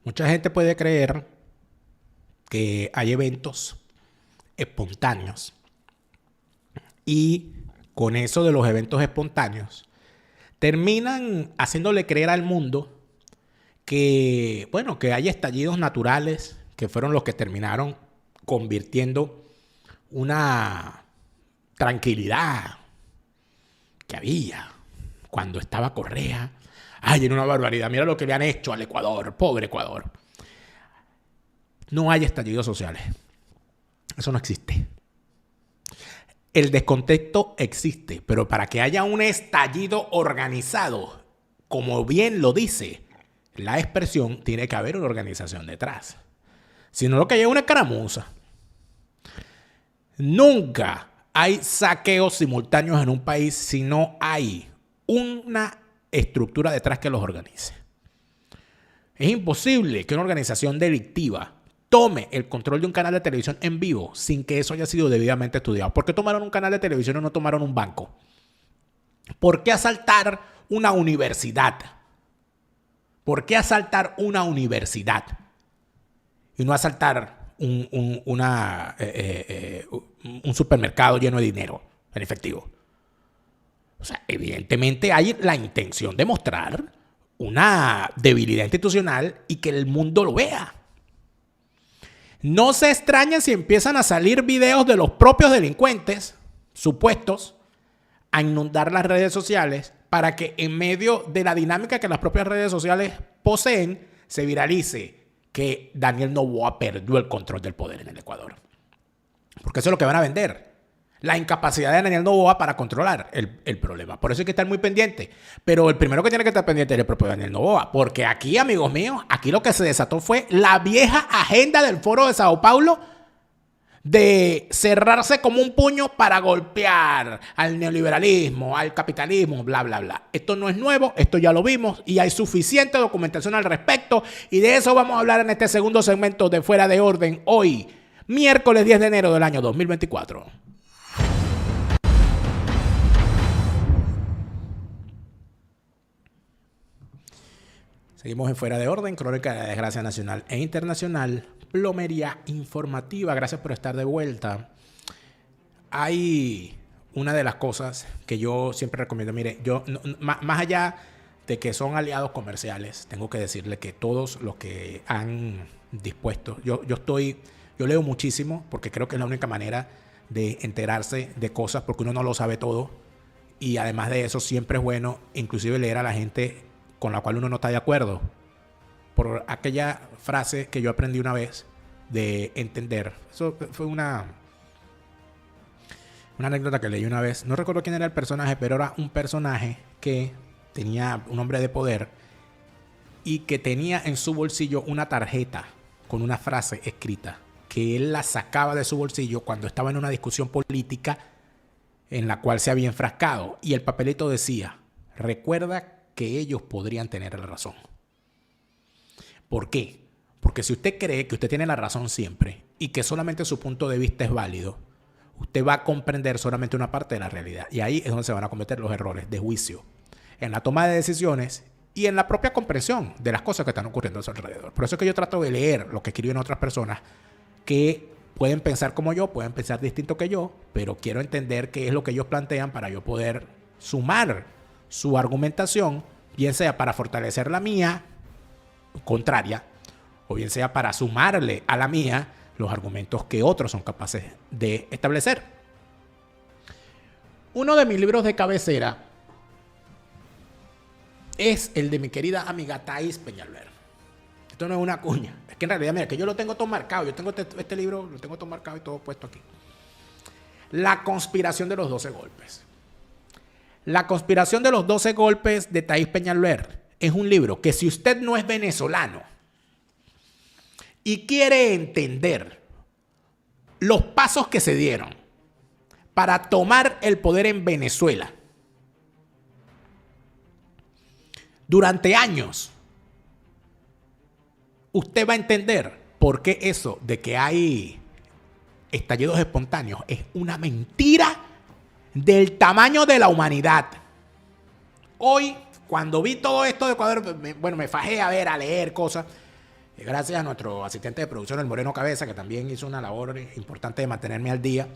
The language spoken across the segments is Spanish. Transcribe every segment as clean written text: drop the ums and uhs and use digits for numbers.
Mucha gente puede creer que hay eventos espontáneos y con eso de los eventos espontáneos terminan haciéndole creer al mundo que, bueno, que hay estallidos naturales que fueron los que terminaron convirtiendo una tranquilidad que había cuando estaba Correa. Ay, era una barbaridad. Mira lo que le han hecho al Ecuador. Pobre Ecuador. No hay estallidos sociales. Eso no existe. El descontexto existe, pero para que haya un estallido organizado, como bien lo dice la expresión, tiene que haber una organización detrás. Si no, lo que hay es una escaramuza. Nunca hay saqueos simultáneos en un país si no hay una estructura detrás que los organice. Es imposible que una organización delictiva tome el control de un canal de televisión en vivo sin que eso haya sido debidamente estudiado. ¿Por qué tomaron un canal de televisión y no tomaron un banco? ¿Por qué asaltar una universidad? ¿Por qué asaltar una universidad y no asaltar un supermercado lleno de dinero en efectivo? O sea, evidentemente hay la intención de mostrar una debilidad institucional y que el mundo lo vea. No se extrañen si empiezan a salir videos de los propios delincuentes supuestos a inundar las redes sociales para que en medio de la dinámica que las propias redes sociales poseen se viralice que Daniel Noboa perdió el control del poder en el Ecuador. Porque eso es lo que van a vender. La incapacidad de Daniel Noboa para controlar el problema. Por eso hay que estar muy pendiente. Pero el primero que tiene que estar pendiente es el propio Daniel Noboa. Porque aquí, amigos míos, aquí lo que se desató fue la vieja agenda del Foro de Sao Paulo de cerrarse como un puño para golpear al neoliberalismo, al capitalismo, bla, bla, bla. Esto no es nuevo, esto ya lo vimos y hay suficiente documentación al respecto. Y de eso vamos a hablar en este segundo segmento de Fuera de Orden hoy, miércoles 10 de enero del año 2024. Seguimos en Fuera de Orden, crónica de la desgracia nacional e internacional, plomería informativa. Gracias por estar de vuelta. Hay una de las cosas que yo siempre recomiendo. Mire, yo más allá de que son aliados comerciales, tengo que decirle que todos los que han dispuesto, yo leo muchísimo porque creo que es la única manera de enterarse de cosas porque uno no lo sabe todo. Y además de eso, siempre es bueno inclusive leer a la gente con la cual uno no está de acuerdo. Por aquella frase que yo aprendí una vez de entender. Eso fue una anécdota que leí una vez. No recuerdo quién era el personaje, pero era un personaje que tenía un hombre de poder y que tenía en su bolsillo una tarjeta con una frase escrita que él la sacaba de su bolsillo cuando estaba en una discusión política en la cual se había enfrascado. Y el papelito decía: recuerda que ellos podrían tener la razón. ¿Por qué? Porque si usted cree que usted tiene la razón siempre y que solamente su punto de vista es válido, usted va a comprender solamente una parte de la realidad. Y ahí es donde se van a cometer los errores de juicio, en la toma de decisiones y en la propia comprensión de las cosas que están ocurriendo a su alrededor. Por eso es que yo trato de leer lo que escriben otras personas que pueden pensar como yo, pueden pensar distinto que yo, pero quiero entender qué es lo que ellos plantean para yo poder sumar su argumentación, bien sea para fortalecer la mía contraria, o bien sea para sumarle a la mía los argumentos que otros son capaces de establecer. Uno de mis libros de cabecera es el de mi querida amiga Thaís Peñalver. Esto no es una cuña, es que en realidad, mira, que yo lo tengo todo marcado. Yo tengo este libro, lo tengo todo marcado y todo puesto aquí. La conspiración de los 12 golpes. La conspiración de los 12 golpes de Thaís Peñalver es un libro que, si usted no es venezolano y quiere entender los pasos que se dieron para tomar el poder en Venezuela durante años, usted va a entender por qué eso de que hay estallidos espontáneos es una mentira del tamaño de la humanidad. Hoy, cuando vi todo esto de Ecuador, me fajé a leer cosas. Gracias a nuestro asistente de producción, el Moreno Cabeza, que también hizo una labor importante de mantenerme al día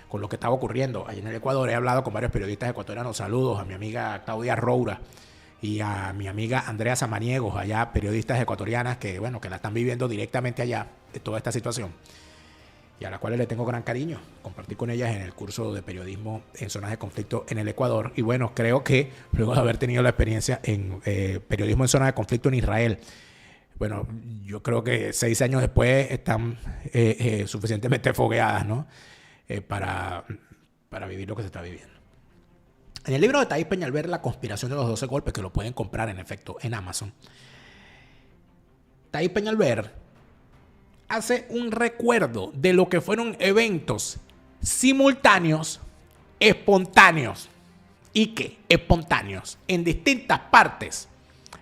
con lo que estaba ocurriendo allí en el Ecuador. He hablado con varios periodistas ecuatorianos. Saludos a mi amiga Claudia Roura y a mi amiga Andrea Samaniegos, allá periodistas ecuatorianas que, bueno, que la están viviendo directamente allá de toda esta situación y a las cuales le tengo gran cariño. Compartí con ellas en el curso de periodismo en zonas de conflicto en el Ecuador. Y bueno, creo que luego de haber tenido la experiencia en periodismo en zonas de conflicto en Israel, bueno, yo creo que 6 años después están suficientemente fogueadas, ¿no? Para vivir lo que se está viviendo. En el libro de Thais Peñalver, La conspiración de los 12 golpes, que lo pueden comprar en efecto en Amazon, Thais Peñalver hace un recuerdo de lo que fueron eventos simultáneos, espontáneos, y que espontáneos en distintas partes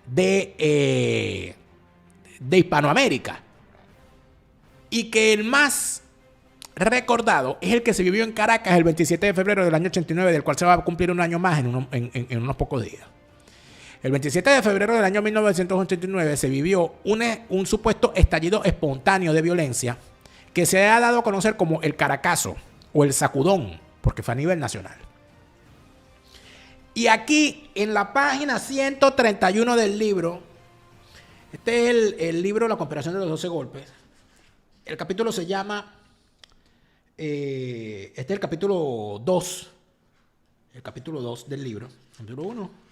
de Hispanoamérica, y que el más recordado es el que se vivió en Caracas el 27 de febrero del año 89, del cual se va a cumplir un año más en unos pocos días. El 27 de febrero del año 1989 se vivió un supuesto estallido espontáneo de violencia que se ha dado a conocer como el Caracazo o el Sacudón, porque fue a nivel nacional. Y aquí, en la página 131 del libro, este es el libro La conspiración de los 12 golpes. El capítulo se llama, este es el capítulo 2. El capítulo 2 del libro. Capítulo 1.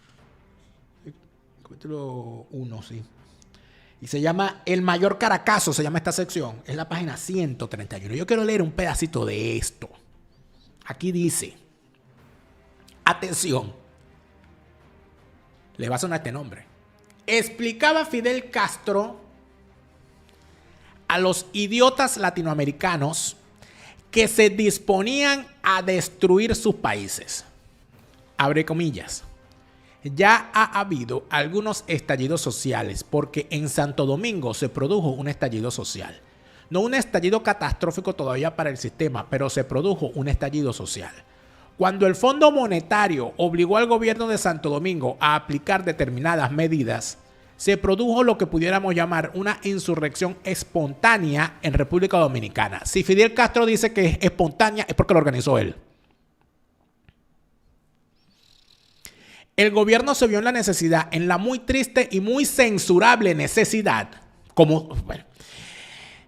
Capítulo 1, sí. Y se llama El Mayor Caracazo, se llama esta sección. Es la página 131. Yo quiero leer un pedacito de esto. Aquí dice, atención, le va a sonar este nombre. Explicaba Fidel Castro a los idiotas latinoamericanos que se disponían a destruir sus países. Abre comillas. Ya ha habido algunos estallidos sociales porque en Santo Domingo se produjo un estallido social. No un estallido catastrófico todavía para el sistema, pero se produjo un estallido social. Cuando el Fondo Monetario obligó al gobierno de Santo Domingo a aplicar determinadas medidas, se produjo lo que pudiéramos llamar una insurrección espontánea en República Dominicana. Si Fidel Castro dice que es espontánea, es porque lo organizó él. El gobierno se vio en la necesidad, en la muy triste y muy censurable necesidad,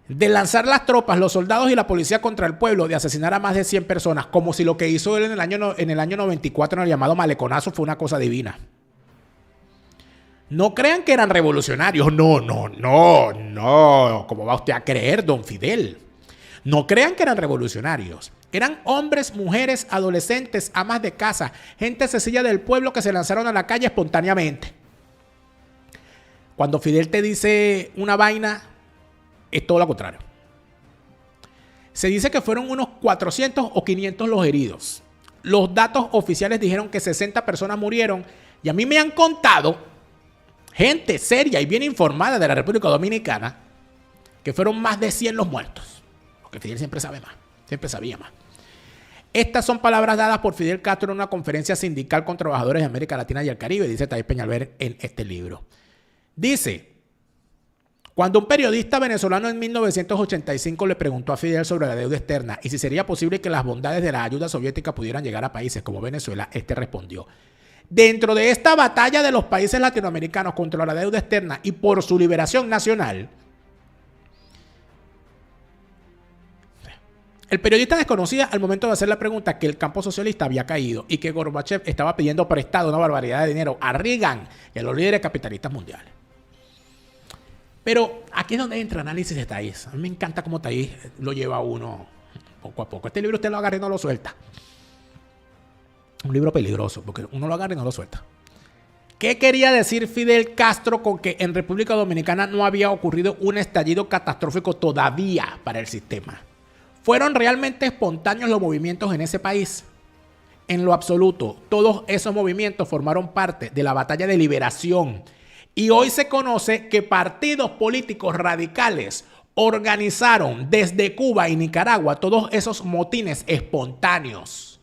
de lanzar las tropas, los soldados y la policía contra el pueblo, de asesinar a más de 100 personas, como si lo que hizo él en el año 94 en el llamado Maleconazo fue una cosa divina. No crean que eran revolucionarios. No. ¿Cómo va usted a creer, don Fidel? No crean que eran revolucionarios. Eran hombres, mujeres, adolescentes, amas de casa, gente sencilla del pueblo que se lanzaron a la calle espontáneamente. Cuando Fidel te dice una vaina, es todo lo contrario. Se dice que fueron unos 400 o 500 los heridos. Los datos oficiales dijeron que 60 personas murieron y a mí me han contado gente seria y bien informada de la República Dominicana que fueron más de 100 los muertos. Porque Fidel siempre sabe más, siempre sabía más. Estas son palabras dadas por Fidel Castro en una conferencia sindical con trabajadores de América Latina y el Caribe, dice Thais Peñalver en este libro. Dice, cuando un periodista venezolano en 1985 le preguntó a Fidel sobre la deuda externa y si sería posible que las bondades de la ayuda soviética pudieran llegar a países como Venezuela, este respondió, dentro de esta batalla de los países latinoamericanos contra la deuda externa y por su liberación nacional, el periodista desconocía al momento de hacer la pregunta que el campo socialista había caído y que Gorbachev estaba pidiendo prestado una barbaridad de dinero a Reagan y a los líderes capitalistas mundiales. Pero aquí es donde entra el análisis de Thais. A mí me encanta cómo Thais lo lleva a uno poco a poco. Este libro usted lo agarra y no lo suelta. Un libro peligroso porque uno lo agarra y no lo suelta. ¿Qué quería decir Fidel Castro con que en República Dominicana no había ocurrido un estallido catastrófico todavía para el sistema? ¿Fueron realmente espontáneos los movimientos en ese país? En lo absoluto, todos esos movimientos formaron parte de la batalla de liberación. Y hoy se conoce que partidos políticos radicales organizaron desde Cuba y Nicaragua todos esos motines espontáneos.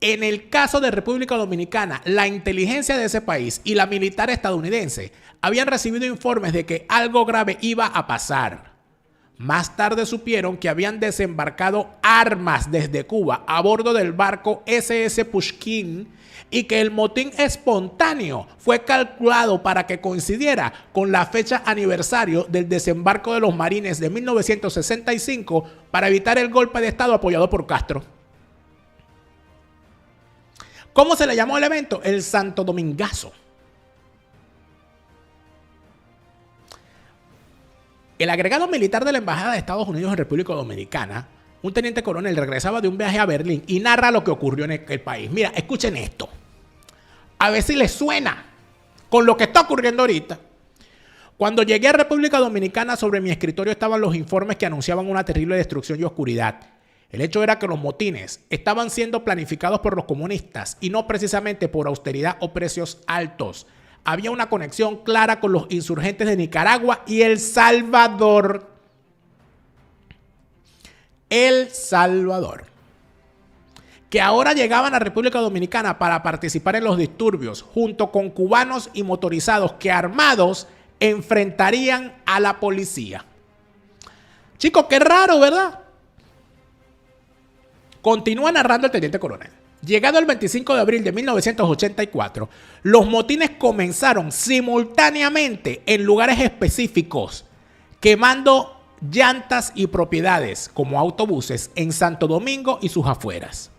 En el caso de República Dominicana, la inteligencia de ese país y la militar estadounidense habían recibido informes de que algo grave iba a pasar. Más tarde supieron que habían desembarcado armas desde Cuba a bordo del barco SS Pushkin y que el motín espontáneo fue calculado para que coincidiera con la fecha aniversario del desembarco de los marines de 1965 para evitar el golpe de Estado apoyado por Castro. ¿Cómo se le llamó el evento? El Santo Domingazo. El agregado militar de la Embajada de Estados Unidos en República Dominicana, un teniente coronel, regresaba de un viaje a Berlín y narra lo que ocurrió en el país. Mira, escuchen esto. A ver si les suena con lo que está ocurriendo ahorita. Cuando llegué a República Dominicana, sobre mi escritorio estaban los informes que anunciaban una terrible destrucción y oscuridad. El hecho era que los motines estaban siendo planificados por los comunistas y no precisamente por austeridad o precios altos. Había una conexión clara con los insurgentes de Nicaragua y El Salvador. El Salvador. Que ahora llegaban a República Dominicana para participar en los disturbios, junto con cubanos y motorizados que armados enfrentarían a la policía. Chicos, qué raro, ¿verdad? Continúa narrando el teniente coronel. Llegado el 25 de abril de 1984, los motines comenzaron simultáneamente en lugares específicos, quemando llantas y propiedades como autobuses en Santo Domingo y sus afueras.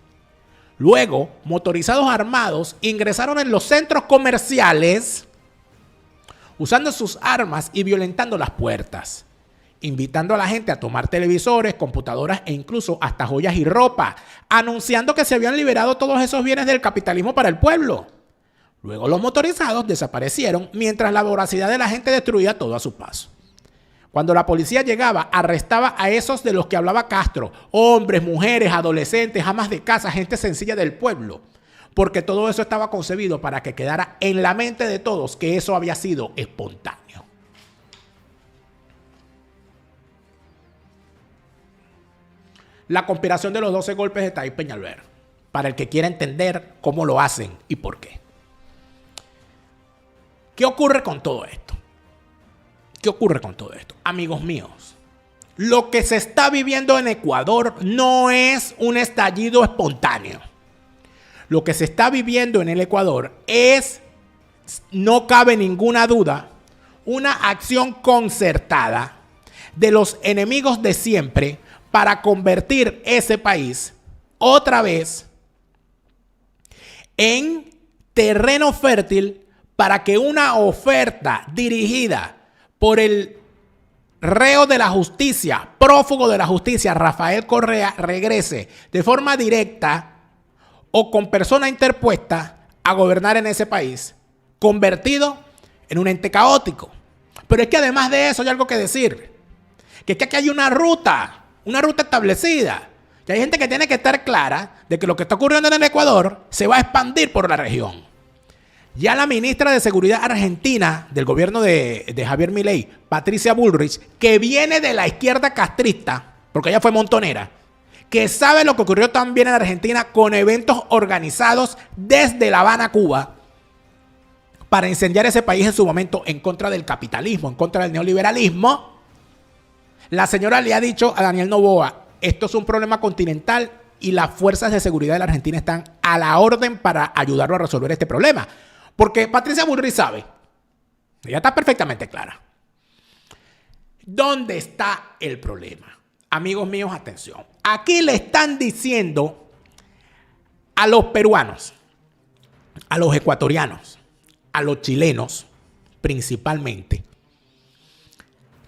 Luego, motorizados armados ingresaron en los centros comerciales usando sus armas y violentando las puertas, invitando a la gente a tomar televisores, computadoras e incluso hasta joyas y ropa, anunciando que se habían liberado todos esos bienes del capitalismo para el pueblo. Luego los motorizados desaparecieron mientras la voracidad de la gente destruía todo a su paso. Cuando la policía llegaba, arrestaba a esos de los que hablaba Castro, hombres, mujeres, adolescentes, amas de casa, gente sencilla del pueblo, porque todo eso estaba concebido para que quedara en la mente de todos que eso había sido espontáneo. La conspiración de los 12 golpes de Taib Peñalver, para el que quiera entender cómo lo hacen y por qué. ¿Qué ocurre con todo esto? ¿Qué ocurre con todo esto? Amigos míos, lo que se está viviendo en Ecuador no es un estallido espontáneo. Lo que se está viviendo en el Ecuador es, no cabe ninguna duda, una acción concertada de los enemigos de siempre para convertir ese país otra vez en terreno fértil para que una oferta dirigida por el reo de la justicia, prófugo de la justicia, Rafael Correa, regrese de forma directa o con persona interpuesta a gobernar en ese país, convertido en un ente caótico. Pero es que además de eso hay algo que decir, que es que aquí hay una ruta establecida. Y hay gente que tiene que estar clara de que lo que está ocurriendo en el Ecuador se va a expandir por la región. Ya la ministra de Seguridad argentina del gobierno de Javier Milei, Patricia Bullrich, que viene de la izquierda castrista, porque ella fue montonera, que sabe lo que ocurrió también en Argentina con eventos organizados desde La Habana, Cuba, para incendiar ese país en su momento en contra del capitalismo, en contra del neoliberalismo. La señora le ha dicho a Daniel Noboa, esto es un problema continental y las fuerzas de seguridad de la Argentina están a la orden para ayudarlo a resolver este problema. Porque Patricia Bullrich sabe, ella está perfectamente clara. ¿Dónde está el problema? Amigos míos, atención. Aquí le están diciendo a los peruanos, a los ecuatorianos, a los chilenos principalmente,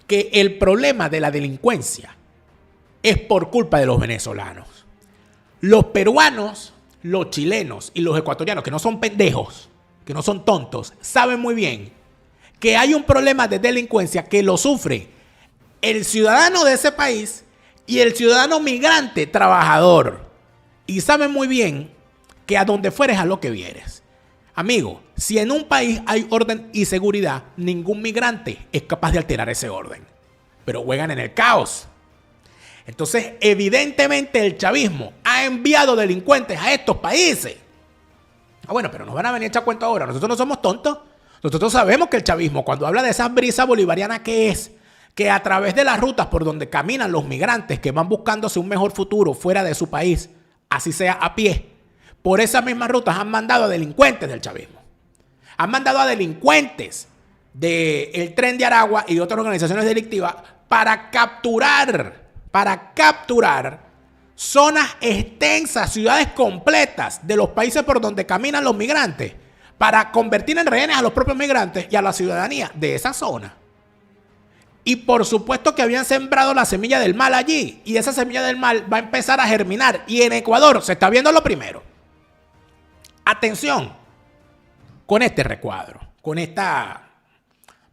que el problema de la delincuencia es por culpa de los venezolanos. Los peruanos, los chilenos y los ecuatorianos, que no son pendejos, que no son tontos, saben muy bien que hay un problema de delincuencia que lo sufre el ciudadano de ese país y el ciudadano migrante trabajador. Y saben muy bien que a donde fueres a lo que vieres. Amigo, si en un país hay orden y seguridad, ningún migrante es capaz de alterar ese orden. Pero juegan en el caos. Entonces, evidentemente el chavismo ha ha enviado delincuentes a estos países. Ah, bueno, pero nos van a venir a echar cuento ahora. Nosotros no somos tontos. Nosotros sabemos que el chavismo, cuando habla de esa brisa bolivariana que es, que a través de las rutas por donde caminan los migrantes que van buscándose un mejor futuro fuera de su país, así sea a pie, por esas mismas rutas han mandado a delincuentes del chavismo. Han mandado a delincuentes del Tren de Aragua y de otras organizaciones delictivas para capturar zonas extensas, ciudades completas de los países por donde caminan los migrantes, para convertir en rehenes a los propios migrantes y a la ciudadanía de esa zona. Y por supuesto que habían sembrado la semilla del mal allí, y esa semilla del mal va a empezar a germinar, y en Ecuador se está viendo lo primero. Atención con este recuadro, con esta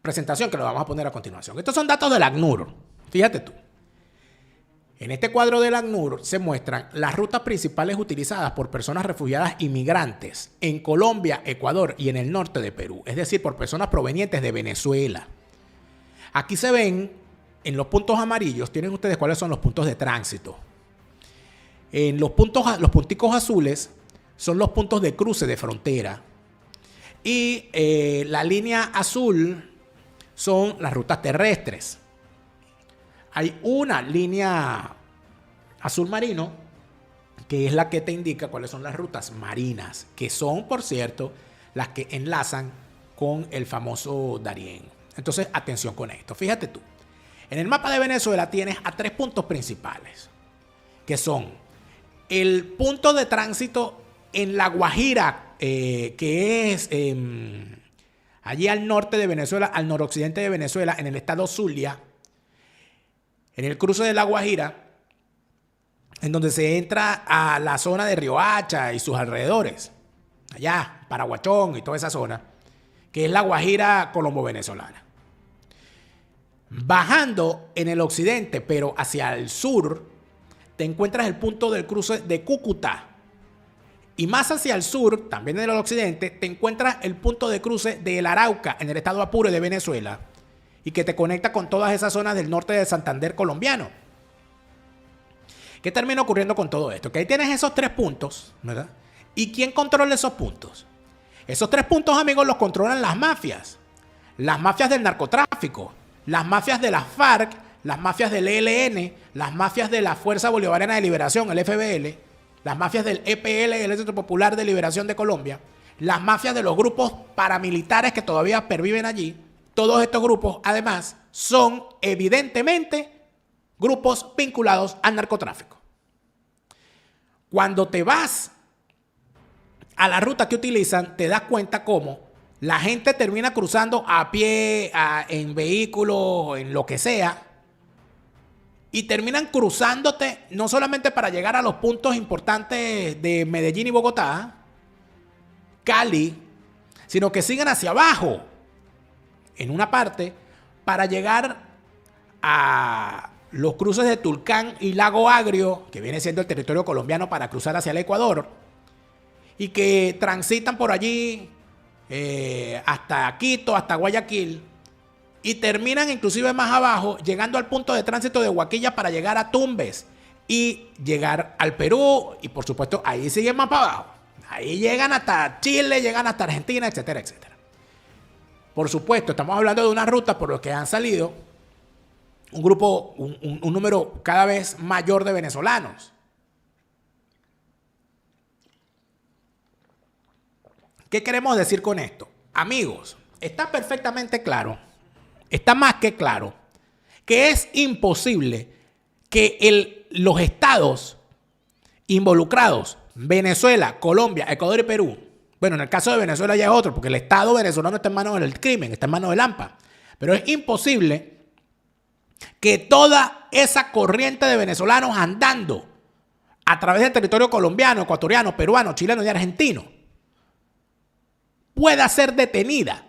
presentación que lo vamos a poner a continuación. Estos son datos del ACNUR. Fíjate tú. En este cuadro del ACNUR se muestran las rutas principales utilizadas por personas refugiadas y migrantes en Colombia, Ecuador y en el norte de Perú. Es decir, por personas provenientes de Venezuela. Aquí se ven, en los puntos amarillos, tienen ustedes cuáles son los puntos de tránsito. En los punticos azules son los puntos de cruce de frontera. Y la línea azul son las rutas terrestres. Hay una línea azul marino que es la que te indica cuáles son las rutas marinas, que son, por cierto, las que enlazan con el famoso Darién. Entonces, atención con esto. Fíjate tú. En el mapa de Venezuela tienes a 3 puntos principales, que son el punto de tránsito en La Guajira, que es allí al norte de Venezuela, al noroccidente de Venezuela, en el estado Zulia, en el cruce de La Guajira, en donde se entra a la zona de Riohacha y sus alrededores, allá, Paraguachón y toda esa zona, que es la Guajira colombo-venezolana. Bajando en el occidente, pero hacia el sur, te encuentras el punto del cruce de Cúcuta. Y más hacia el sur, también en el occidente, te encuentras el punto de cruce de El Arauca, en el estado Apure de Venezuela, y que te conecta con todas esas zonas del norte de Santander colombiano. ¿Qué termina ocurriendo con todo esto? Que ahí tienes esos 3 puntos, ¿verdad? ¿Y quién controla esos puntos? Esos 3 puntos, amigos, los controlan las mafias. Las mafias del narcotráfico, las mafias de las FARC, las mafias del ELN, las mafias de la Fuerza Bolivariana de Liberación, el FBL, las mafias del EPL, el Ejército Popular de Liberación de Colombia, las mafias de los grupos paramilitares que todavía perviven allí. Todos estos grupos, además, son evidentemente grupos vinculados al narcotráfico. Cuando te vas a la ruta que utilizan, te das cuenta cómo la gente termina cruzando a pie, en vehículos, en lo que sea, y terminan cruzándote no solamente para llegar a los puntos importantes de Medellín y Bogotá, Cali, sino que siguen hacia abajo, en una parte, para llegar a los cruces de Tulcán y Lago Agrio, que viene siendo el territorio colombiano para cruzar hacia el Ecuador, y que transitan por allí hasta Quito, hasta Guayaquil, y terminan inclusive más abajo, llegando al punto de tránsito de Huaquilla para llegar a Tumbes y llegar al Perú, y por supuesto ahí siguen más para abajo. Ahí llegan hasta Chile, llegan hasta Argentina, etcétera, etcétera. Por supuesto, estamos hablando de una ruta por la que han salido un grupo, un número cada vez mayor de venezolanos. ¿Qué queremos decir con esto? Amigos, está perfectamente claro, está más que claro, que es imposible que los estados involucrados, Venezuela, Colombia, Ecuador y Perú, bueno, en el caso de Venezuela ya es otro, porque el estado venezolano está en manos del crimen, está en manos del AMPA, pero es imposible que toda esa corriente de venezolanos andando a través del territorio colombiano, ecuatoriano, peruano, chileno y argentino pueda ser detenida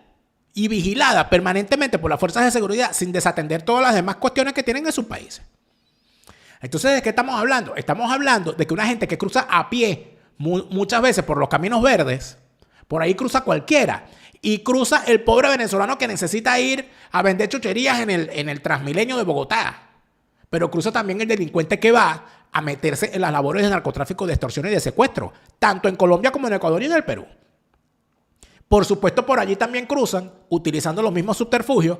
y vigilada permanentemente por las fuerzas de seguridad sin desatender todas las demás cuestiones que tienen en sus países. Entonces, ¿de qué estamos hablando? Estamos hablando de que una gente que cruza a pie muchas veces por los caminos verdes, por ahí cruza cualquiera, y cruza el pobre venezolano que necesita ir a vender chucherías en el Transmilenio de Bogotá, pero cruza también el delincuente que va a meterse en las labores de narcotráfico, de extorsión y de secuestro, tanto en Colombia como en Ecuador y en el Perú. Por supuesto, por allí también cruzan, utilizando los mismos subterfugios,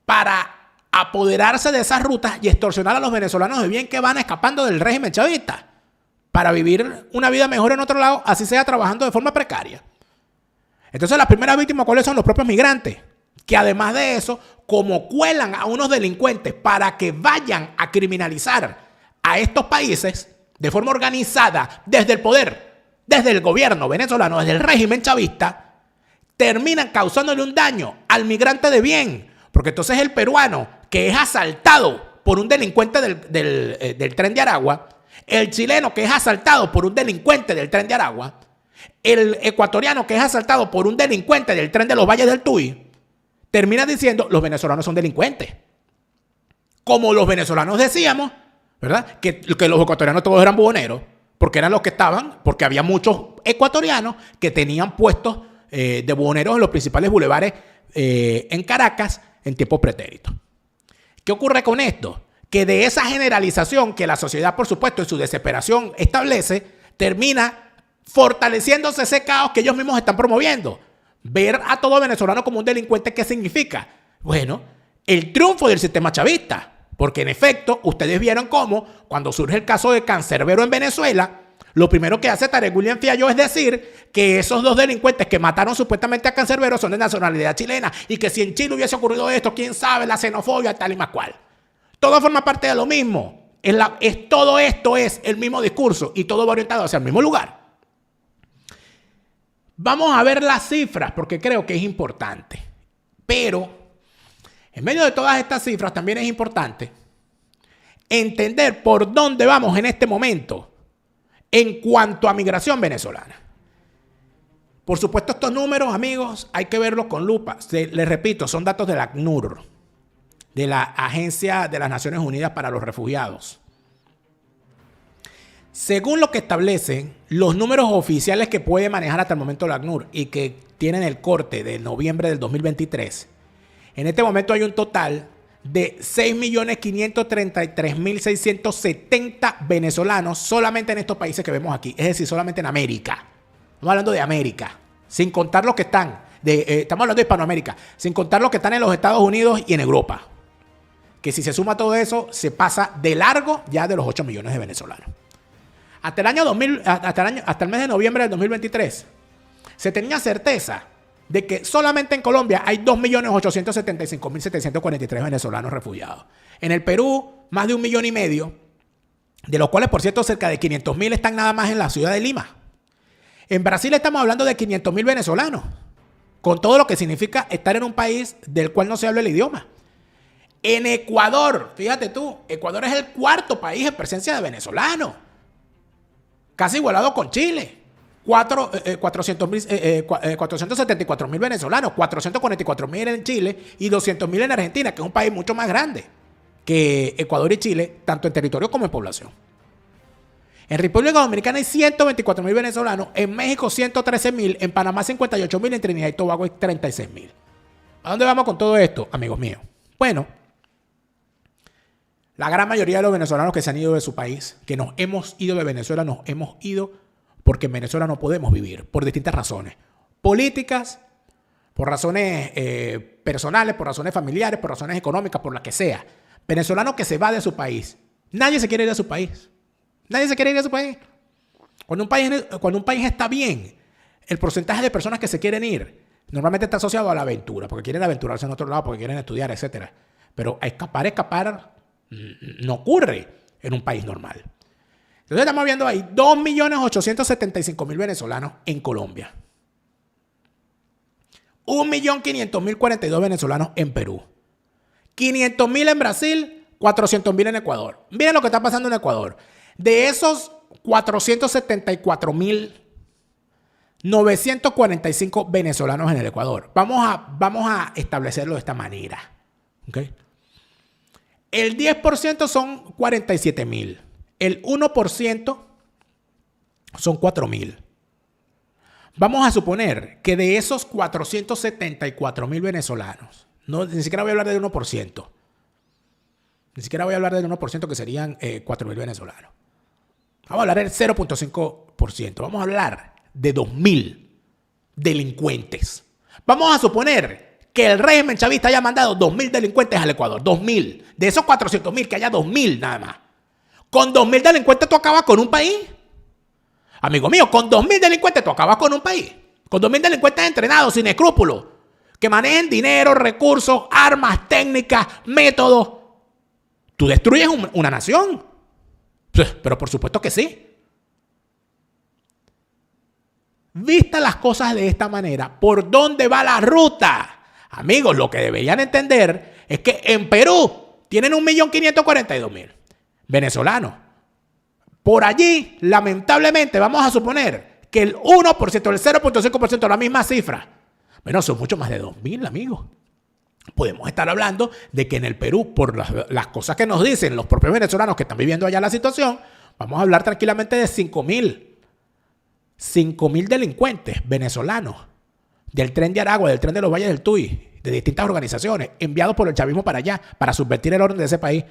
para apoderarse de esas rutas y extorsionar a los venezolanos de bien que van escapando del régimen chavista, para vivir una vida mejor en otro lado, así sea trabajando de forma precaria. Entonces, las primeras víctimas, ¿cuáles son? Los propios migrantes, que además de eso, como cuelan a unos delincuentes para que vayan a criminalizar a estos países de forma organizada desde el poder, desde el gobierno venezolano, desde el régimen chavista, terminan causándole un daño al migrante de bien. Porque entonces el peruano que es asaltado por un delincuente del Tren de Aragua, el chileno que es asaltado por un delincuente del Tren de Aragua, el ecuatoriano que es asaltado por un delincuente del Tren de los Valles del Tuy, termina diciendo los venezolanos son delincuentes. Como los venezolanos decíamos, ¿verdad? Que los ecuatorianos todos eran buhoneros, porque eran los que estaban, porque había muchos ecuatorianos que tenían puestos de buhoneros en los principales bulevares en Caracas en tiempos pretéritos. ¿Qué ocurre con esto? Que de esa generalización que la sociedad, por supuesto, en su desesperación establece, termina fortaleciéndose ese caos que ellos mismos están promoviendo. Ver a todo venezolano como un delincuente, ¿qué significa? Bueno, el triunfo del sistema chavista. Porque en efecto, ustedes vieron cómo, cuando surge el caso de Cancerbero en Venezuela, lo primero que hace Tarek William Fiallo es decir que esos dos delincuentes que mataron supuestamente a Cancerbero son de nacionalidad chilena y que si en Chile hubiese ocurrido esto, quién sabe, la xenofobia, tal y más cual. Todo forma parte de lo mismo. Todo esto es el mismo discurso y todo va orientado hacia el mismo lugar. Vamos a ver las cifras porque creo que es importante. Pero en medio de todas estas cifras también es importante entender por dónde vamos en este momento en cuanto a migración venezolana. Por supuesto, estos números, amigos, hay que verlos con lupa. Les repito, son datos de la ACNUR, de la Agencia de las Naciones Unidas para los Refugiados. Según lo que establecen los números oficiales que puede manejar hasta el momento la ACNUR y que tienen el corte de noviembre del 2023, en este momento hay un total de 6.533.670 venezolanos solamente en estos países que vemos aquí, es decir, solamente en América. Estamos hablando de América, sin contar los que están, estamos hablando de Hispanoamérica, sin contar los que están en los Estados Unidos y en Europa. Que si se suma todo eso, se pasa de largo ya de los 8 millones de venezolanos. Hasta el mes de noviembre del 2023, se tenía certeza de que solamente en Colombia hay 2.875.743 venezolanos refugiados. En el Perú, más de 1,5 millones, de los cuales, por cierto, cerca de 500.000 están nada más en la ciudad de Lima. En Brasil estamos hablando de 500.000 venezolanos, con todo lo que significa estar en un país del cual no se habla el idioma. En Ecuador, fíjate tú, Ecuador es el cuarto país en presencia de venezolanos, casi igualado con Chile. 474.000 venezolanos, 444.000 en Chile y 200.000 en Argentina, que es un país mucho más grande que Ecuador y Chile, tanto en territorio como en población. En República Dominicana hay 124.000 venezolanos, en México 113.000, en Panamá 58.000, en Trinidad y Tobago hay 36.000. ¿A dónde vamos con todo esto, amigos míos? Bueno, la gran mayoría de los venezolanos que se han ido de su país, que nos hemos ido de Venezuela, nos hemos ido porque en Venezuela no podemos vivir, por distintas razones. Políticas, por razones personales, por razones familiares, por razones económicas, por las que sea. Venezolano que se va de su país. Nadie se quiere ir de su país. Nadie se quiere ir de su país. Cuando un país está bien, el porcentaje de personas que se quieren ir normalmente está asociado a la aventura, porque quieren aventurarse en otro lado, porque quieren estudiar, etc. Pero escapar no ocurre en un país normal. Entonces estamos viendo ahí 2.875.000 venezolanos en Colombia. 1.500.042 venezolanos en Perú. 500.000 en Brasil, 400.000 en Ecuador. Miren lo que está pasando en Ecuador. De esos 474.945 venezolanos en el Ecuador. Vamos a establecerlo de esta manera. ¿Okay? El 10% son 47.000. El 1% son 4.000. Vamos a suponer que de esos 474.000 venezolanos, ni siquiera voy a hablar del 1%, Ni siquiera voy a hablar del 1% que serían 4.000 venezolanos. Vamos a hablar del 0.5%. Vamos a hablar de 2.000 delincuentes. Vamos a suponer que el régimen chavista haya mandado 2.000 delincuentes al Ecuador. 2.000. De esos 400.000, que haya 2.000 nada más. Con 2.000 delincuentes tú acabas con un país. Amigo mío, con 2.000 delincuentes tú acabas con un país. Con 2.000 delincuentes entrenados, sin escrúpulos, que manejen dinero, recursos, armas, técnicas, métodos. Tú destruyes una nación. Pero por supuesto que sí. Vistas las cosas de esta manera, ¿por dónde va la ruta? Amigos, lo que deberían entender es que en Perú tienen 1.542.000 venezolanos. Por allí, lamentablemente, vamos a suponer que el 1%, el 0.5%, la misma cifra. Bueno, son mucho más de 2.000, amigos. Podemos estar hablando de que en el Perú, por las cosas que nos dicen los propios venezolanos que están viviendo allá la situación, vamos a hablar tranquilamente de 5.000 delincuentes venezolanos del Tren de Aragua, del Tren de los Valles del Tuy, de distintas organizaciones, enviados por el chavismo para allá, para subvertir el orden de ese país.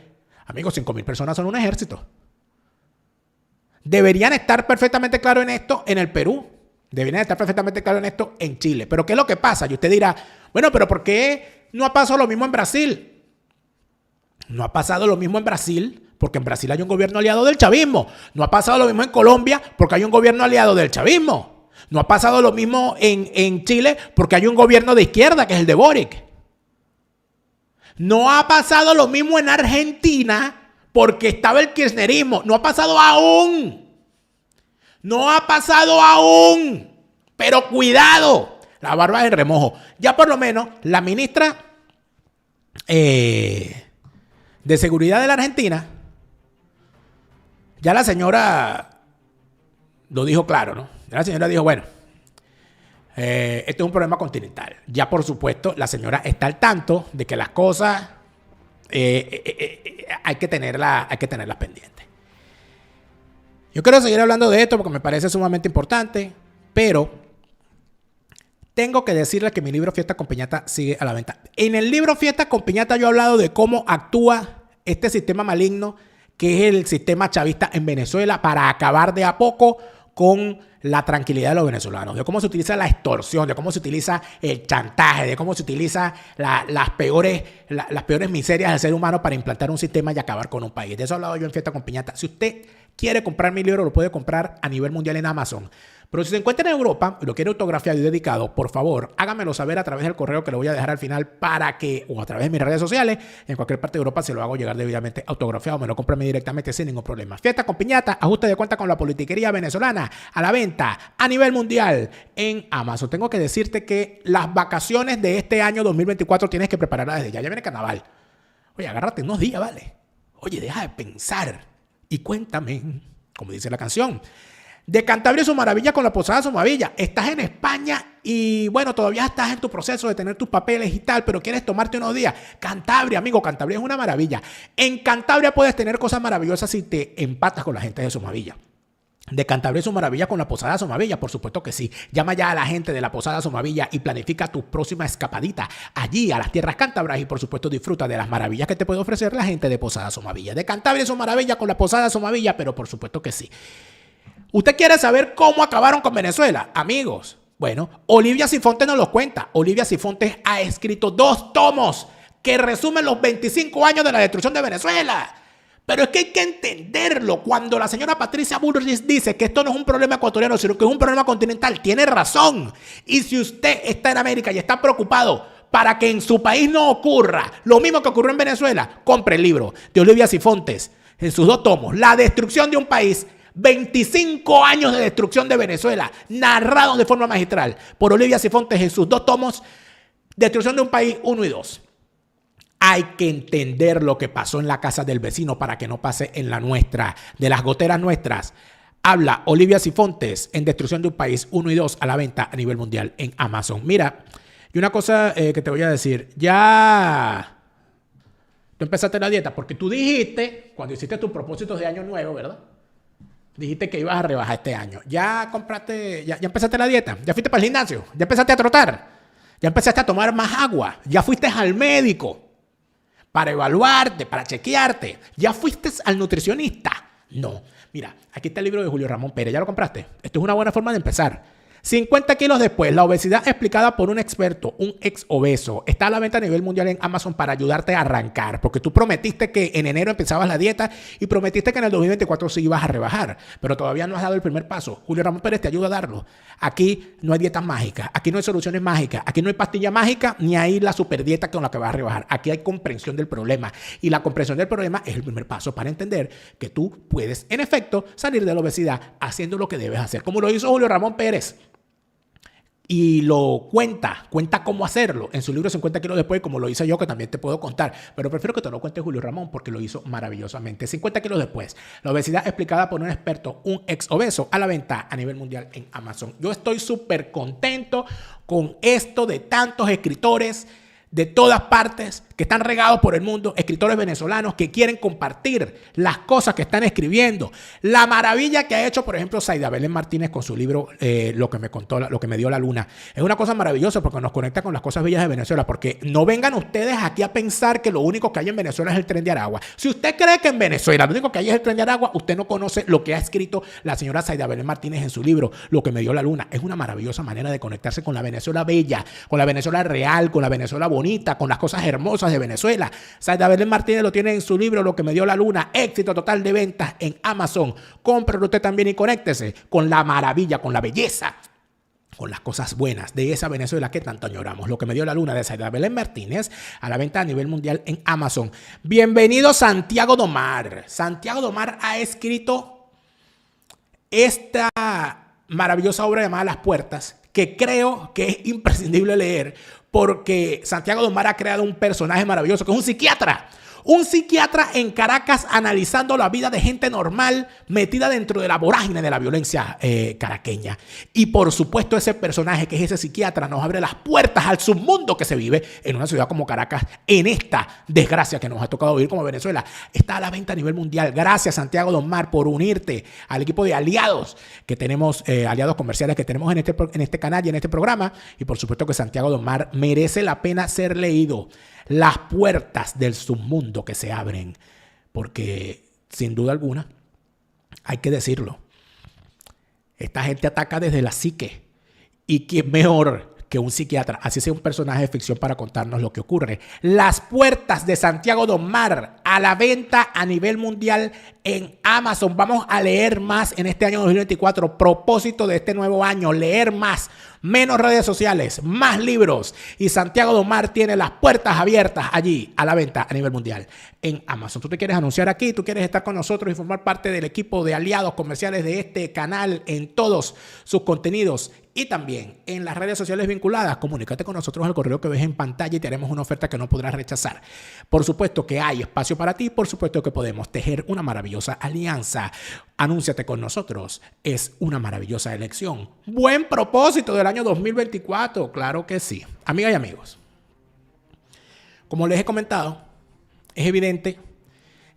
Amigos, 5.000 personas son un ejército. Deberían estar perfectamente claros en esto en el Perú. Deberían estar perfectamente claros en esto en Chile. Pero ¿qué es lo que pasa? Y usted dirá, bueno, pero ¿por qué no ha pasado lo mismo en Brasil? No ha pasado lo mismo en Brasil porque en Brasil hay un gobierno aliado del chavismo. No ha pasado lo mismo en Colombia porque hay un gobierno aliado del chavismo. No ha pasado lo mismo en Chile porque hay un gobierno de izquierda que es el de Boric. No ha pasado lo mismo en Argentina porque estaba el kirchnerismo. No ha pasado aún. No ha pasado aún. Pero cuidado. La barba en remojo. Ya por lo menos la ministra de Seguridad de la Argentina, ya la señora lo dijo claro, ¿no? Ya la señora dijo, bueno, esto es un problema continental. Ya por supuesto la señora está al tanto de que las cosas hay que tenerlas pendientes. Yo quiero seguir hablando de esto porque me parece sumamente importante, pero tengo que decirles que mi libro Fiesta con Piñata sigue a la venta. En el libro Fiesta con Piñata yo he hablado de cómo actúa este sistema maligno que es el sistema chavista en Venezuela para acabar de a poco con la tranquilidad de los venezolanos, de cómo se utiliza la extorsión, de cómo se utiliza el chantaje, de cómo se utiliza las peores miserias del ser humano para implantar un sistema y acabar con un país. De eso he hablado yo en Fiesta con Piñata. Si usted quiere comprar mi libro, lo puede comprar a nivel mundial en Amazon. Pero si se encuentra en Europa y lo quiere autografiado y dedicado, por favor, hágamelo saber a través del correo que le voy a dejar al final o a través de mis redes sociales. En cualquier parte de Europa se lo hago llegar debidamente autografiado. Me lo compran directamente sin ningún problema. Fiesta con Piñata, ajuste de cuenta con la politiquería venezolana, a la venta a nivel mundial en Amazon. Tengo que decirte que las vacaciones de este año 2024 tienes que prepararlas desde ya. Ya viene carnaval. Oye, agárrate unos días, ¿vale? Oye, deja de pensar y cuéntame, como dice la canción. De Cantabria su maravilla con la Posada Somavilla. Estás en España y bueno, todavía estás en tu proceso de tener tus papeles y tal, pero quieres tomarte unos días. Cantabria, amigo, Cantabria es una maravilla. En Cantabria puedes tener cosas maravillosas si te empatas con la gente de Somavilla. De Cantabria su maravilla con la Posada Somavilla, por supuesto que sí. Llama ya a la gente de la Posada Somavilla y planifica tu próxima escapadita allí a las tierras cántabras y por supuesto disfruta de las maravillas que te puede ofrecer la gente de Posada Somavilla. De Cantabria su maravilla con la Posada Somavilla, pero por supuesto que sí. ¿Usted quiere saber cómo acabaron con Venezuela? Amigos, bueno, Olivia Sifontes nos lo cuenta. Olivia Sifontes ha escrito 2 tomos que resumen los 25 años de la destrucción de Venezuela. Pero es que hay que entenderlo. Cuando la señora Patricia Bullrich dice que esto no es un problema ecuatoriano, sino que es un problema continental, tiene razón. Y si usted está en América y está preocupado para que en su país no ocurra lo mismo que ocurrió en Venezuela, compre el libro de Olivia Sifontes en sus 2 tomos. La destrucción de un país. 25 años de destrucción de Venezuela, narrados de forma magistral por Olivia Sifontes en sus 2 tomos, Destrucción de un país 1 y 2. Hay que entender lo que pasó en la casa del vecino para que no pase en la nuestra, de las goteras nuestras. Habla Olivia Sifontes en Destrucción de un país 1 y 2 a la venta a nivel mundial en Amazon. Mira, y una cosa que te voy a decir, ya tú empezaste la dieta porque tú dijiste, cuando hiciste tus propósitos de año nuevo, ¿verdad? Dijiste que ibas a rebajar este año. Ya compraste, ya empezaste la dieta. Ya fuiste para el gimnasio. Ya empezaste a trotar. Ya empezaste a tomar más agua. Ya fuiste al médico. para evaluarte, para chequearte. ¿Ya fuiste al nutricionista? No. Mira, aquí está el libro de Julio Ramón Pérez. ¿Ya lo compraste? Esto es una buena forma de empezar. 50 kilos después, la obesidad explicada por un experto, un ex obeso. Está a la venta a nivel mundial en Amazon para ayudarte a arrancar. Porque tú prometiste que en enero empezabas la dieta y prometiste que en el 2024 sí ibas a rebajar. Pero todavía no has dado el primer paso. Julio Ramón Pérez te ayuda a darlo. Aquí no hay dietas mágicas. Aquí no hay soluciones mágicas. Aquí no hay pastilla mágica ni hay la superdieta con la que vas a rebajar. Aquí hay comprensión del problema. Y la comprensión del problema es el primer paso para entender que tú puedes, en efecto, salir de la obesidad haciendo lo que debes hacer. Como lo hizo Julio Ramón Pérez. Y lo cuenta cómo hacerlo en su libro 50 kilos después, como lo hice yo, que también te puedo contar. Pero prefiero que te lo cuente Julio Ramón porque lo hizo maravillosamente. 50 kilos después, la obesidad explicada por un experto, un ex obeso, a la venta a nivel mundial en Amazon. Yo estoy súper contento con esto de tantos escritores de todas partes que están regados por el mundo, escritores venezolanos que quieren compartir las cosas que están escribiendo. La maravilla que ha hecho, por ejemplo, Saida Belén Martínez con su libro Lo que me contó, lo que me dio la luna. Es una cosa maravillosa porque nos conecta con las cosas bellas de Venezuela. Porque no vengan ustedes aquí a pensar que lo único que hay en Venezuela es el Tren de Aragua. Si usted cree que en Venezuela lo único que hay es el Tren de Aragua, usted no conoce lo que ha escrito la señora Saida Belén Martínez en su libro Lo que me dio la luna. Es una maravillosa manera de conectarse con la Venezuela bella, con la Venezuela real, con la Venezuela bonita, con las cosas hermosas de Venezuela. Saida Belén Martínez lo tiene en su libro Lo que me dio la luna. Éxito total de ventas en Amazon. Cómprelo usted también y conéctese con la maravilla, con la belleza, con las cosas buenas de esa Venezuela que tanto añoramos. Lo que me dio la luna de Saida Belén Martínez a la venta a nivel mundial en Amazon. Bienvenido Santiago Domar. Santiago Domar ha escrito esta maravillosa obra llamada Las Puertas, que creo que es imprescindible leer porque Santiago Domar ha creado un personaje maravilloso que es un psiquiatra. Un psiquiatra en Caracas analizando la vida de gente normal metida dentro de la vorágine de la violencia caraqueña. Y por supuesto ese personaje que es ese psiquiatra nos abre las puertas al submundo que se vive en una ciudad como Caracas en esta desgracia que nos ha tocado vivir como Venezuela. Está a la venta a nivel mundial. Gracias Santiago Domar por unirte al equipo de aliados que tenemos, aliados comerciales que tenemos en este canal y en este programa. Y por supuesto que Santiago Domar merece la pena ser leído. Las puertas del submundo que se abren, porque sin duda alguna, hay que decirlo, esta gente ataca desde la psique y quién mejor que un psiquiatra, así sea un personaje de ficción para contarnos lo que ocurre. Las Puertas de Santiago Domar a la venta a nivel mundial en Amazon. Vamos a leer más en este año 2024. Propósito de este nuevo año, leer más. Menos redes sociales, más libros. Y Santiago Domar tiene las puertas abiertas allí a la venta a nivel mundial en Amazon. Tú te quieres anunciar aquí, tú quieres estar con nosotros y formar parte del equipo de aliados comerciales de este canal en todos sus contenidos y también en las redes sociales vinculadas. Comunícate con nosotros al correo que ves en pantalla y te haremos una oferta que no podrás rechazar. Por supuesto que hay espacio para ti, por supuesto que podemos tejer una maravillosa alianza. Anúnciate con nosotros, es una maravillosa elección. Buen propósito del año 2024, claro que sí. Amigas y amigos, como les he comentado, es evidente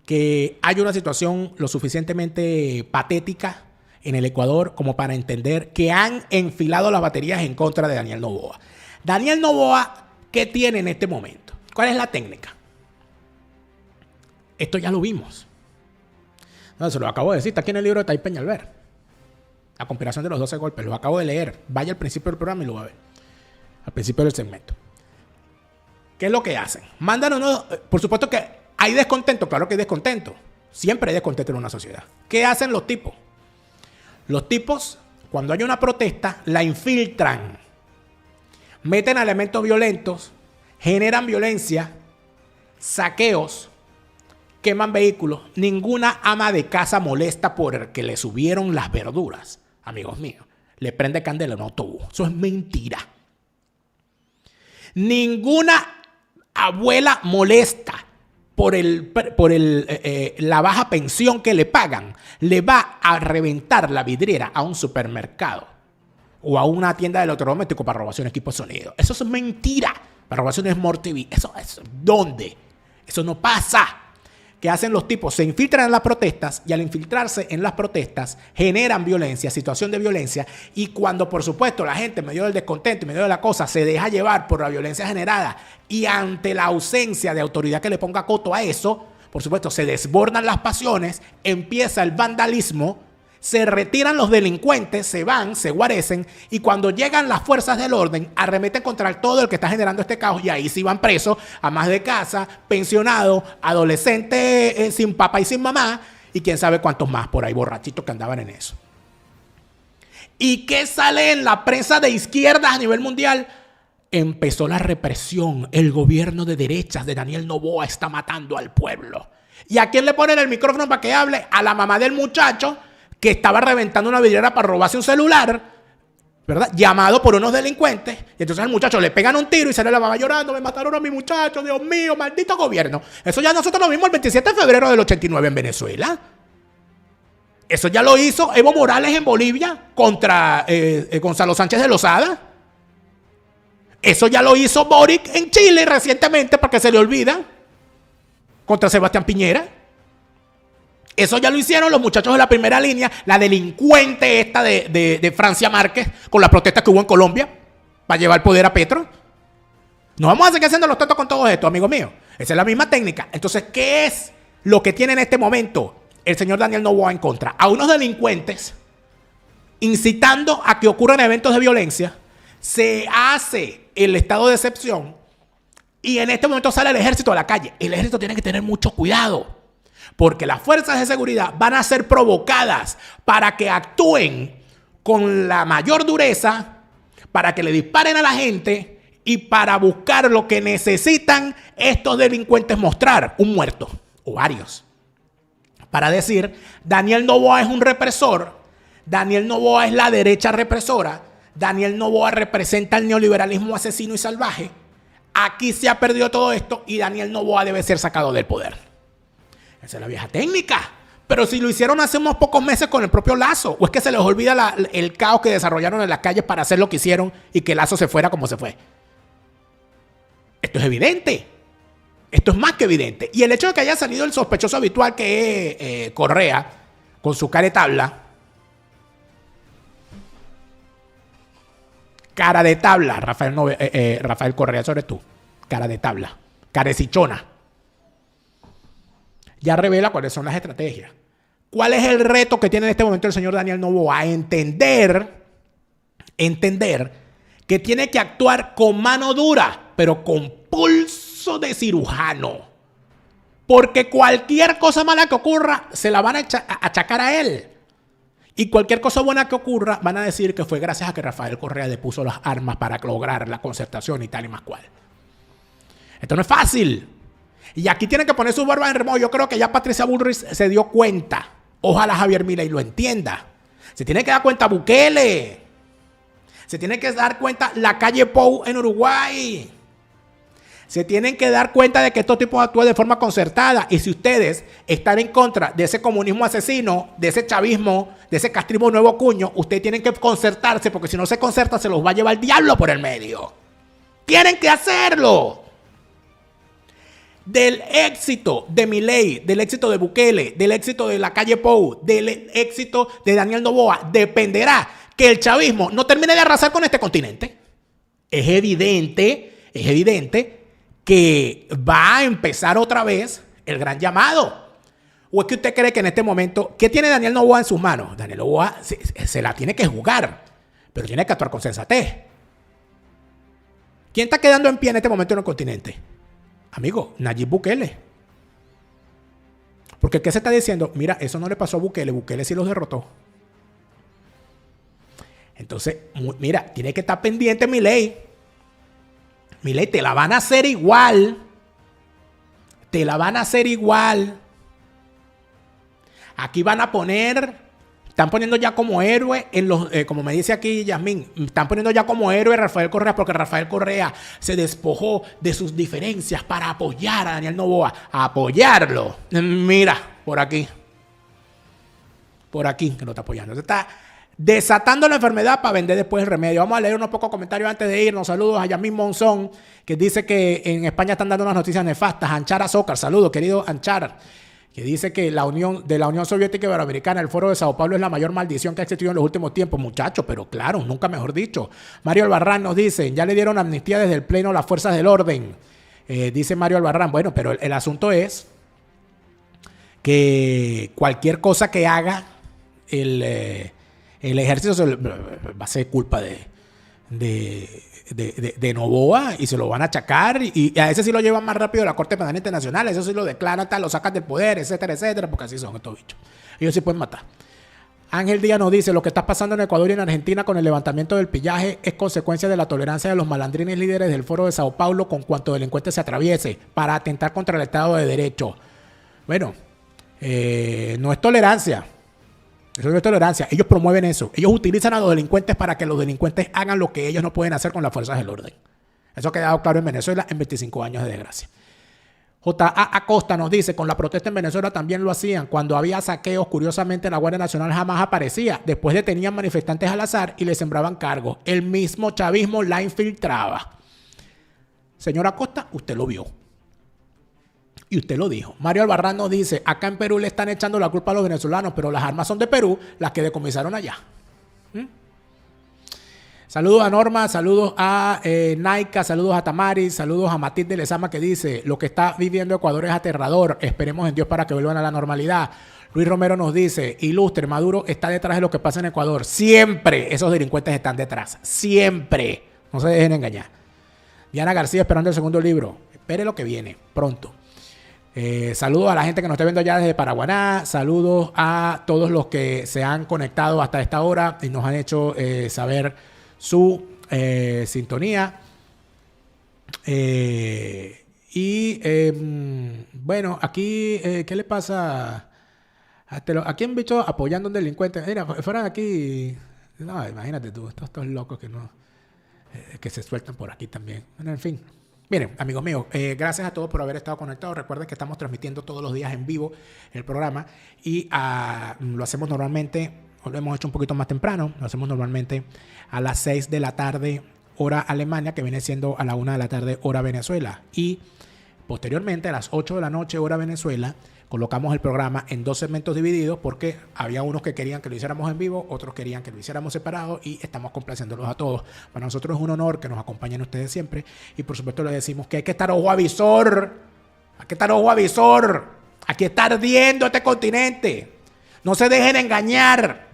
que hay una situación lo suficientemente patética en el Ecuador como para entender que han enfilado las baterías en contra de Daniel Noboa. Daniel Noboa, ¿qué tiene en este momento? ¿Cuál es la técnica? Esto ya lo vimos. No, se lo acabo de decir, está aquí en el libro de Tai Peñalver. La conspiración de los 12 golpes, lo acabo de leer. Vaya al principio del programa y lo va a ver. Al principio del segmento. ¿Qué es lo que hacen? Mandan uno, por supuesto que hay descontento, claro que hay descontento. Siempre hay descontento en una sociedad. ¿Qué hacen los tipos? Los tipos, cuando hay una protesta, la infiltran. Meten elementos violentos, generan violencia, saqueos, queman vehículos. Ninguna ama de casa molesta porque le subieron las verduras. Amigos míos, le prende candela a un autobús. Eso es mentira. Ninguna abuela molesta por la baja pensión que le pagan. Le va a reventar la vidriera a un supermercado o a una tienda de electrodoméstico para robarse un equipo de sonido. Eso es mentira. Para robarse un Smart TV. Eso ¿dónde? Eso no pasa. que hacen los tipos, se infiltran en las protestas y al infiltrarse en las protestas generan violencia, situación de violencia, y cuando por supuesto la gente en medio del descontento, en medio de la cosa, se deja llevar por la violencia generada y ante la ausencia de autoridad que le ponga coto a eso, por supuesto se desbordan las pasiones, empieza el vandalismo, se retiran los delincuentes, se van, se guarecen, y cuando llegan las fuerzas del orden, arremeten contra todo el que está generando este caos, y ahí sí van presos, amas de casa, pensionados, adolescentes sin papá y sin mamá, y quién sabe cuántos más por ahí borrachitos que andaban en eso. ¿Y qué sale en la prensa de izquierdas a nivel mundial? Empezó la represión, el gobierno de derechas de Daniel Noboa está matando al pueblo. ¿Y a quién le ponen el micrófono para que hable? A la mamá del muchacho que estaba reventando una vidriera para robarse un celular, ¿verdad? Llamado por unos delincuentes. Y entonces al muchacho le pegan un tiro y sale la mamá llorando. Me mataron a mi muchacho, Dios mío, maldito gobierno. Eso ya nosotros lo vimos el 27 de febrero del 89 en Venezuela. Eso ya lo hizo Evo Morales en Bolivia contra Gonzalo Sánchez de Lozada. Eso ya lo hizo Boric en Chile recientemente, porque se le olvida, contra Sebastián Piñera. Eso ya lo hicieron los muchachos de la primera línea, la delincuente esta de Francia Márquez, con las protestas que hubo en Colombia, para llevar poder a Petro. No vamos a seguir haciendo los tontos con todo esto, amigo mío. Esa es la misma técnica. Entonces, ¿qué es lo que tiene en este momento el señor Daniel Noboa en contra? A unos delincuentes incitando a que ocurran eventos de violencia, se hace el estado de excepción y en este momento sale el ejército a la calle. El ejército tiene que tener mucho cuidado, porque las fuerzas de seguridad van a ser provocadas para que actúen con la mayor dureza, para que le disparen a la gente y para buscar lo que necesitan estos delincuentes mostrar, un muerto o varios. Para decir, Daniel Noboa es un represor, Daniel Noboa es la derecha represora, Daniel Noboa representa el neoliberalismo asesino y salvaje. Aquí se ha perdido todo esto y Daniel Noboa debe ser sacado del poder. Esa es la vieja técnica. Pero si lo hicieron hace unos pocos meses con el propio Lazo, o es que se les olvida el caos que desarrollaron en las calles para hacer lo que hicieron y que Lazo se fuera como se fue. Esto es evidente. Esto es más que evidente. Y el hecho de que haya salido el sospechoso habitual que es Correa, con su cara de tabla. Cara de tabla, Rafael Correa, sobre tú. Cara de tabla. Carecichona. Ya revela cuáles son las estrategias. ¿Cuál es el reto que tiene en este momento el señor Daniel Noboa? Entender que tiene que actuar con mano dura, pero con pulso de cirujano. Porque cualquier cosa mala que ocurra, se la van a achacar a él. Y cualquier cosa buena que ocurra, van a decir que fue gracias a que Rafael Correa le puso las armas para lograr la concertación y tal y más cual. Esto no es fácil. Y aquí tienen que poner sus barbas en remojo. Yo creo que ya Patricia Bullrich se dio cuenta. Ojalá Javier Milei lo entienda. Se tiene que dar cuenta Bukele. Se tiene que dar cuenta la calle Pou en Uruguay. Se tienen que dar cuenta de que estos tipos actúan de forma concertada. Y si ustedes están en contra de ese comunismo asesino, de ese chavismo, de ese castrismo nuevo cuño, ustedes tienen que concertarse, porque si no se concertan se los va a llevar el diablo por el medio. Tienen que hacerlo. Del éxito de Milei, del éxito de Bukele, del éxito de la calle Pou, del éxito de Daniel Noboa, dependerá que el chavismo no termine de arrasar con este continente. Es evidente que va a empezar otra vez el gran llamado. ¿O es que usted cree que en este momento, qué tiene Daniel Noboa en sus manos? Daniel Noboa se la tiene que jugar, pero tiene que actuar con sensatez. ¿Quién está quedando en pie en este momento en el continente? Amigo, Nayib Bukele. Porque ¿qué se está diciendo? Mira, eso no le pasó a Bukele. Bukele sí los derrotó. Entonces, mira, tiene que estar pendiente Milei. Milei, te la van a hacer igual. Te la van a hacer igual. Aquí van a poner... Están poniendo ya como héroe, como me dice aquí Yasmín, están poniendo ya como héroe a Rafael Correa, porque Rafael Correa se despojó de sus diferencias para apoyar a Daniel Noboa. A apoyarlo. Mira, por aquí. Por aquí que lo está apoyando. Se está desatando la enfermedad para vender después el remedio. Vamos a leer unos pocos comentarios antes de irnos. Saludos a Yasmín Monzón, que dice que en España están dando unas noticias nefastas. Anchar Azócar, saludos, querido Anchar. que dice que la Unión Soviética Iberoamericana, el Foro de Sao Paulo, es la mayor maldición que ha existido en los últimos tiempos. Muchachos, pero claro, nunca mejor dicho. Mario Albarrán nos dice, ya le dieron amnistía desde el Pleno a las fuerzas del orden. Dice Mario Albarrán, bueno, pero el asunto es que cualquier cosa que haga el ejército va a ser culpa de Noboa y se lo van a achacar y a ese sí lo llevan más rápido a la Corte Penal Internacional, eso sí lo declaran, tal, lo sacan del poder, etcétera, etcétera, porque así son estos bichos. Ellos sí pueden matar. Ángel Díaz nos dice, lo que está pasando en Ecuador y en Argentina con el levantamiento del pillaje es consecuencia de la tolerancia de los malandrines líderes del Foro de Sao Paulo con cuanto delincuente se atraviese para atentar contra el Estado de Derecho. Bueno, no es tolerancia. Eso no es tolerancia. Ellos promueven eso. Ellos utilizan a los delincuentes para que los delincuentes hagan lo que ellos no pueden hacer con las fuerzas del orden. Eso ha quedado claro en Venezuela en 25 años de desgracia. J.A. Acosta nos dice, con la protesta en Venezuela también lo hacían. Cuando había saqueos, curiosamente la Guardia Nacional jamás aparecía. Después detenían manifestantes al azar y les sembraban cargos. El mismo chavismo la infiltraba. Señor Acosta, usted lo vio. Y usted lo dijo. Mario Albarrán nos dice, acá en Perú le están echando la culpa a los venezolanos, pero las armas son de Perú, las que decomisaron allá. Saludos a Norma, saludos a Naika, saludos a Tamaris, saludos a Matilde Lezama que dice, lo que está viviendo Ecuador es aterrador, esperemos en Dios para que vuelvan a la normalidad. Luis Romero nos dice, ilustre, Maduro está detrás de lo que pasa en Ecuador. Siempre esos delincuentes están detrás, siempre. No se dejen engañar. Diana García esperando el segundo libro. Espere lo que viene, pronto. Saludos a la gente que nos está viendo allá desde Paraguaná. Saludos a todos los que se han conectado hasta esta hora y nos han hecho saber su sintonía. Bueno, aquí, ¿qué le pasa? Aquí han visto apoyando a un delincuente. Mira, fuera de aquí. No, imagínate tú, estos locos que se sueltan por aquí también. Bueno, en fin. Miren, amigos míos, gracias a todos por haber estado conectados. Recuerden que estamos transmitiendo todos los días en vivo el programa y lo hacemos normalmente, lo hemos hecho un poquito más temprano, lo hacemos normalmente a las 6 de la tarde, hora Alemania, que viene siendo a la 1 de la tarde, hora Venezuela. Y posteriormente, a las 8 de la noche, hora Venezuela, colocamos el programa en 2 segmentos divididos porque había unos que querían que lo hiciéramos en vivo, otros querían que lo hiciéramos separado y estamos complaciéndolos a todos. Para nosotros es un honor que nos acompañen ustedes siempre y por supuesto les decimos que hay que estar ojo avisor. Hay que estar ojo avisor. Aquí está ardiendo este continente. No se dejen engañar.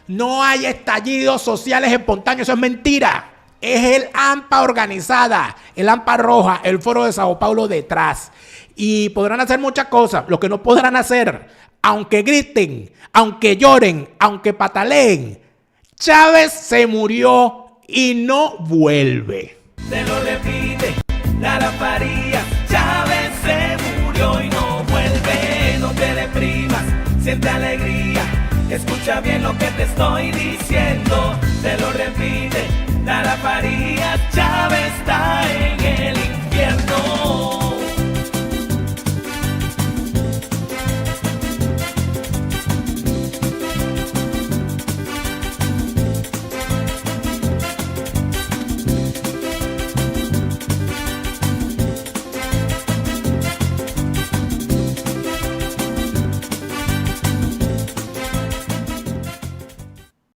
No hay estallidos sociales espontáneos. Eso es mentira. Es el AMPA organizada, el AMPA roja, el Foro de Sao Paulo detrás. Y podrán hacer muchas cosas. Lo que no podrán hacer, aunque griten, aunque lloren, aunque pataleen, Chávez se murió y no vuelve. Se lo repite Lara Farías, Chávez se murió y no vuelve. No te deprimas, siente alegría, escucha bien lo que te estoy diciendo. Se lo repite Lara Farías, Chávez está en